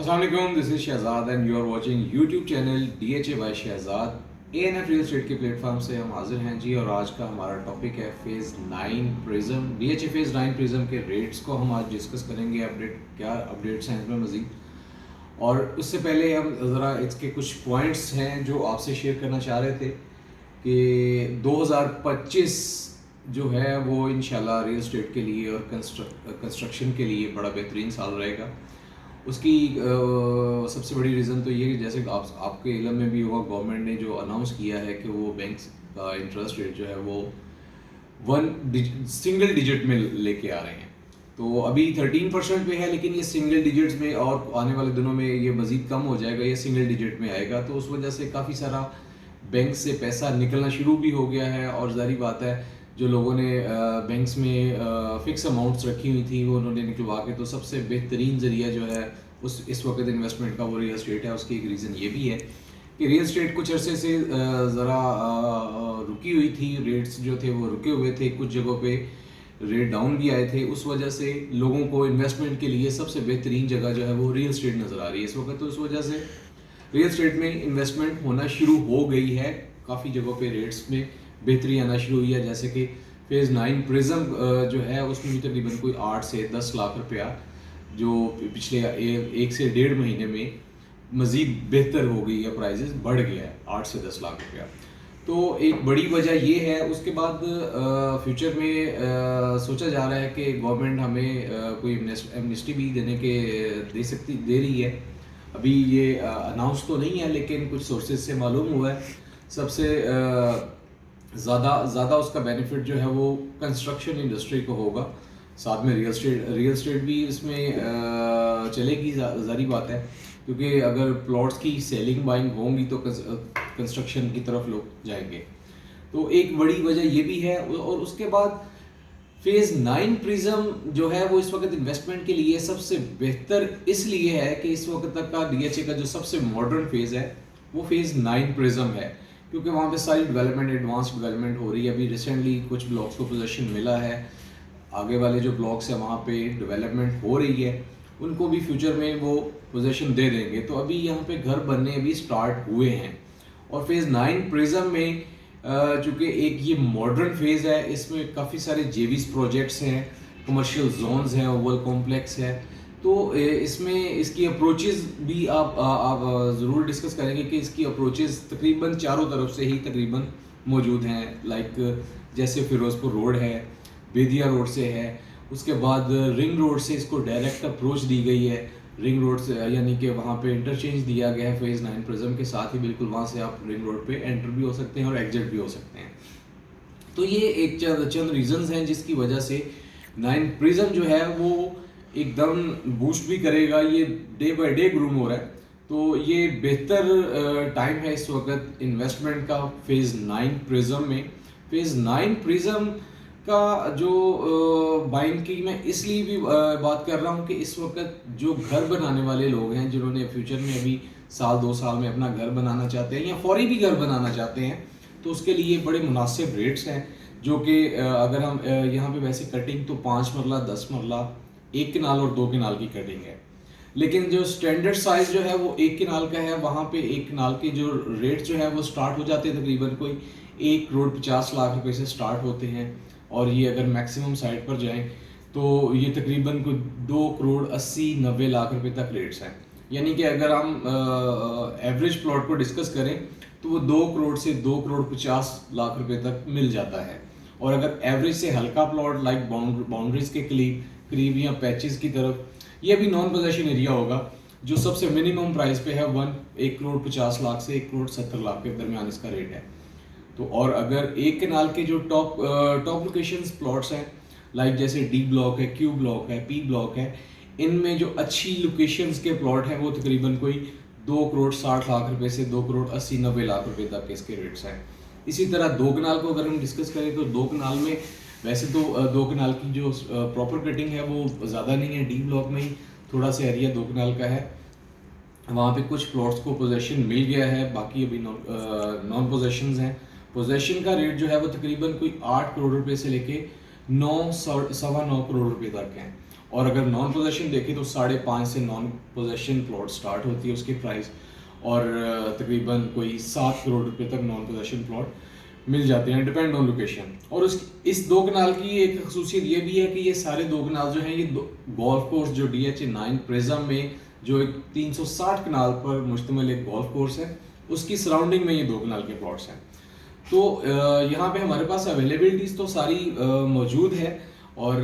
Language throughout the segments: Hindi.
अस्सलाम वालेकुम, this is Shahzad and you are watching YouTube channel DHA by Shahzad. ANF real estate के प्लेटफॉर्म से हम हाजिर हैं जी। और आज का हमारा टॉपिक है phase 9 prism. DHA phase 9 prism के रेट्स को हम आज डिस्कस करेंगे। क्या अपडेट्स हैं इसमें मज़ीद। और उससे पहले हम ज़रा इसके कुछ पॉइंट्स हैं जो आपसे शेयर करना चाह रहे थे कि 2025 जो है वो इंशाल्लाह रियल एस्टेट के लिए और कंस्ट्रक्शन के लिए बड़ा बेहतरीन साल रहेगा। उसकी सबसे बड़ी रीज़न तो ये कि जैसे आपके इल्म में भी होगा, गवर्नमेंट ने जो अनाउंस किया है कि वो बैंक्स का इंटरेस्ट रेट जो है वो सिंगल डिजिट में लेके आ रहे हैं। तो अभी 13% पे है, लेकिन ये सिंगल डिजिट्स में और आने वाले दिनों में ये मज़ीद कम हो जाएगा, ये सिंगल डिजिट में आएगा। तो उस वजह से काफ़ी सारा बैंक से पैसा निकलना शुरू भी हो गया है। और ज़ाहिर बात है, जो लोगों ने बैंक्स में फ़िक्स अमाउंट्स रखी हुई थी वो उन्होंने निकलवा के, तो सबसे बेहतरीन ज़रिया जो है इस वक्त इन्वेस्टमेंट का वो रियल एस्टेट है। उसकी एक रीज़न ये भी है कि रियल एस्टेट कुछ अरसे से ज़रा रुकी हुई थी। रेट्स जो थे वो रुके हुए थे, कुछ जगहों पे रेट डाउन भी आए थे। उस वजह से लोगों को इन्वेस्टमेंट के लिए सबसे बेहतरीन जगह जो है वो रियल एस्टेट नज़र आ रही है इस वक्त। तो उस वजह से रियल एस्टेट में इन्वेस्टमेंट होना शुरू हो गई है। काफ़ी जगहों पे रेट्स में बेहतरी आना शुरू हुई है। जैसे कि फेज़ 9 प्रिज्म जो है उसमें भी तकरीबन कोई 8 से 10 लाख रुपया जो पिछले 1 से 1.5 महीने में मज़ीद बेहतर हो गई है, प्राइजेस बढ़ गया है 8 से 10 लाख रुपया। तो एक बड़ी वजह ये है। उसके बाद फ्यूचर में सोचा जा रहा है कि गवर्नमेंट हमें कोई एमनेस्टी भी दे रही है। अभी ये अनाउंस तो नहीं है, लेकिन कुछ सोर्सेज से मालूम हुआ है। सबसे ज़्यादा उसका बेनिफिट जो है वो कंस्ट्रक्शन इंडस्ट्री को होगा। साथ में रियल एस्टेट भी इसमें चलेगी, ज़ाहिर बात है, क्योंकि अगर प्लॉट्स की सेलिंग बाइंग होंगी तो कंस्ट्रक्शन की तरफ लोग जाएंगे। तो एक बड़ी वजह ये भी है। और उसके बाद फेज़ 9 प्रिज्म जो है वो इस वक्त इन्वेस्टमेंट के लिए सबसे बेहतर इसलिए है कि इस वक्त तक का DHA का जो सबसे मॉडर्न फेज़ है वो फेज़ 9 प्रिज्म है, क्योंकि वहाँ पे सारी डेवलपमेंट, एडवांस डेवलपमेंट हो रही है। अभी रिसेंटली कुछ ब्लॉक्स को पोजीशन मिला है, आगे वाले जो ब्लॉक्स हैं वहाँ पे डेवलपमेंट हो रही है, उनको भी फ्यूचर में वो पोजीशन दे देंगे। तो अभी यहाँ पे घर बनने अभी स्टार्ट हुए हैं। और फेज़ 9 प्रिज्म में चूँकि एक ये मॉडर्न फेज़ है, इसमें काफ़ी सारे JVs प्रोजेक्ट्स हैं, कमर्शियल जोन्स हैं, ओवल कॉम्प्लेक्स है। तो इसमें इसकी अप्रोचेज़ भी आप ज़रूर डिस्कस करेंगे कि इसकी अप्रोचेज़ तकरीबन चारों तरफ से ही तकरीबन मौजूद हैं। लाइक जैसे फिरोज़पुर रोड है, बेदिया रोड से है, उसके बाद रिंग रोड से इसको डायरेक्ट अप्रोच दी गई है। रिंग रोड से यानी कि वहाँ पे इंटरचेंज दिया गया है फेज़ 9 प्रिज्म के साथ ही, बिल्कुल वहाँ से आप रिंग रोड पे एंटर भी हो सकते हैं और एग्जिट भी हो सकते हैं। तो ये एक चंद रीजंस हैं जिसकी वजह से 9 प्रिज्म जो है वो एकदम बूस्ट भी करेगा। ये डे बाय डे ग्रूम हो रहा है। तो ये बेहतर टाइम है इस वक्त इन्वेस्टमेंट का फेज़ 9 प्रिज्म में। फेज़ 9 प्रिज्म का जो बाइंग की मैं इसलिए भी बात कर रहा हूँ कि इस वक्त जो घर बनाने वाले लोग हैं, जिन्होंने फ्यूचर में अभी 1-2 साल में अपना घर बनाना चाहते हैं या फौरी भी घर बनाना चाहते हैं, तो उसके लिए बड़े मुनासिब रेट्स हैं। जो कि अगर हम यहाँ पे वैसे कटिंग तो 5 मरला, 10 मरला, 1 कनाल और 2 कनाल की कटिंग है, लेकिन जो स्टैंडर्ड साइज जो है वो 1 कनाल का है। वहाँ पे 1 कनाल के जो रेट जो है वो स्टार्ट हो जाते हैं तकरीबन कोई 1 करोड़ 50 लाख रुपए से स्टार्ट होते हैं। और ये अगर मैक्सिमम साइड पर जाएं तो ये तकरीबन कोई 2 करोड़ 80-90 लाख रुपए तक रेट्स हैं। यानी कि अगर हम एवरेज प्लॉट को डिस्कस करें तो वो 2 करोड़ से 2 करोड़ 50 लाख रुपए तक मिल जाता है। और अगर एवरेज से हल्का प्लॉट लाइक बाउंड्रीज के करीब या पैचेस की तरफ, ये भी नॉन पोजेशन एरिया होगा, जो सबसे मिनिमम प्राइस पे है 1 करोड़ 50 लाख से 1 करोड़ 70 लाख के दरमियान इसका रेट है। तो और अगर 1 कनाल के जो टॉप लोकेशंस प्लॉट्स हैं, लाइक जैसे D ब्लॉक है, Q ब्लॉक है, P ब्लॉक है, इनमें जो अच्छी लोकेशंस के प्लॉट हैं वो तकरीबन कोई 2 करोड़ 60 लाख रुपए से 2 करोड़ 80-90 लाख रुपए तक के इसके रेट्स हैं। इसी तरह 2 कनाल को अगर हम डिस्कस करें तो 2 कनाल में वैसे तो 2 कनाल की जो प्रॉपर कटिंग है वो ज़्यादा नहीं है। D ब्लॉक में ही थोड़ा सा एरिया 2 कनाल का है, वहाँ पे कुछ प्लॉट्स को पोजेशन मिल गया है, बाकी अभी नॉन पोजेशंस हैं। पोजेशन का रेट जो है वो तकरीबन कोई 8 करोड़ रुपए से लेके 9-9.25 करोड़ रुपए तक हैं। और अगर नॉन पोजेशन देखें तो 5.5 से नॉन पोजेशन प्लॉट स्टार्ट होती है उसकी प्राइस, और तकरीबन कोई 7 करोड़ रुपए तक नॉन पोजेशन प्लॉट मिल जाते हैं, डिपेंड ऑन लोकेशन। और इस 2 कनाल की एक खसूसियत ये भी है कि ये सारे 2 कनाल जो हैं ये गोल्फ कोर्स जो DH9 प्रिज्म में जो एक 360 कनाल पर मुश्तमिल एक गोल्फ कोर्स है उसकी सराउंडिंग में ये 2 कनाल के प्लॉट्स हैं। तो यहाँ पे हमारे पास अवेलेबिलिटीज़ तो सारी मौजूद है, और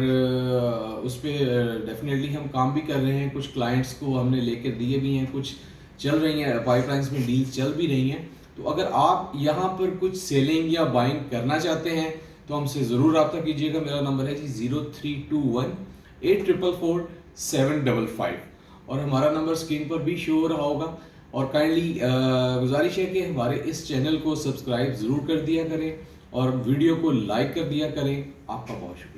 उस पर डेफिनेटली हम काम भी कर रहे हैं, कुछ क्लाइंट्स को हमने लेकर दिए भी हैं, कुछ चल रही हैं, पाइपलाइंस में डील्स चल भी रही हैं। तो अगर आप यहाँ पर कुछ सेलिंग या बाइंग करना चाहते हैं तो हमसे ज़रूर रब्ता कीजिएगा। मेरा नंबर है जी 0321844755, और हमारा नंबर स्क्रीन पर भी शो हो रहा होगा। और काइंडली गुजारिश है कि हमारे इस चैनल को सब्सक्राइब ज़रूर कर दिया करें और वीडियो को लाइक कर दिया करें। आपका बहुत शुक्रिया।